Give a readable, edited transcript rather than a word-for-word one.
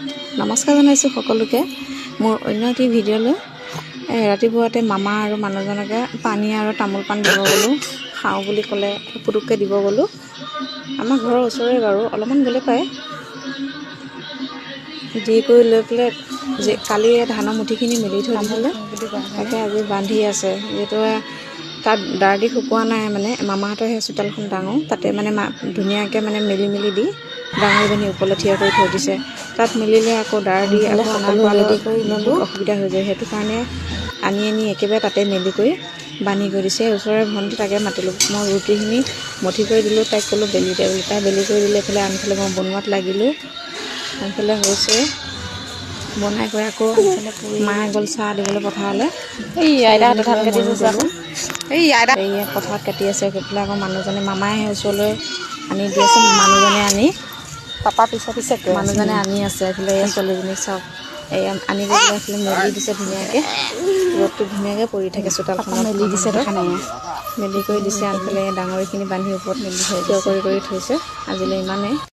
নমস্কাৰ জনাইছোঁ সকলোকে মোৰ অন্য এটি ভিডিঅ'লৈ। ৰাতিপুৱাতে মামা আৰু মানুহজনকে পানী আৰু তামোল পাণ দিব গ'লোঁ। খাওঁ বুলি ক'লে পুটুককৈ দিব গ'লোঁ। আমাৰ ঘৰৰ ওচৰৰে বাৰু, অলপমান গ'লে পায়। দি কৰি লৈ পেলাই কালি ধানৰ মুঠিখিনি মেলি থৈ দিছিলে, তাকে আজি বান্ধি আছে। যিহেতু তাত দাৰ দি শুকোৱা নাই, মানে মামাহঁতৰ সেই চোতালখন ডাঙৰ, তাতে মানে ধুনীয়াকৈ মানে মেলি দি ডাঙৰি বান্ধি ওপৰলৈ থিয় কৰি থৈ দিছে। তাত মেলিলে আকৌ দাৰ দি আকৌ ৰেডি কৰি বহুত অসুবিধা হৈ যায়। সেইটো কাৰণে আনি একেবাৰে তাতে মেলি কৰি বান্ধি কৰি দিছে। ওচৰৰে ভণ্টি, তাকে মাতিলোঁ। মই ৰুটিখিনি মঠি কৰি দিলোঁ, তাইক ক'লোঁ বেলি দে বুলি। তাই বেলি কৰি দিলে। এইফালে আনফালে মই বনোৱাত লাগিলোঁ। আনফালে হৈছে বনাই কৰি আকৌ মায়ে গ'ল চাহ দিবলৈ পথাৰলৈ। এই আইতাহঁতে ধান কাটি আছে আকৌ। এই আইতা সেয়ে পথাৰত কাটি আছে। গৈ পেলাই আকৌ মানুহজনে মামাই ওচৰলৈ আনি দি আছে। মানুহজনে আনি পাপা পিছে গৈ মানুহজনে আনি আছে। এইফালে এই ছোৱালীজনীক চাওক, এই আনি গৈ পেলাই এইফালে মেলি দিছে ধুনীয়াকৈ। ৰ'দটো ধুনীয়াকৈ পৰি থাকে চোতালখনত, মেলি দিছে দেখা নাই। মেলি কৰি দিছে। আনফালে ডাঙৰিখিনি বান্ধি ওপৰত থিয় কৰি থৈছে। আজিলৈ ইমানেই।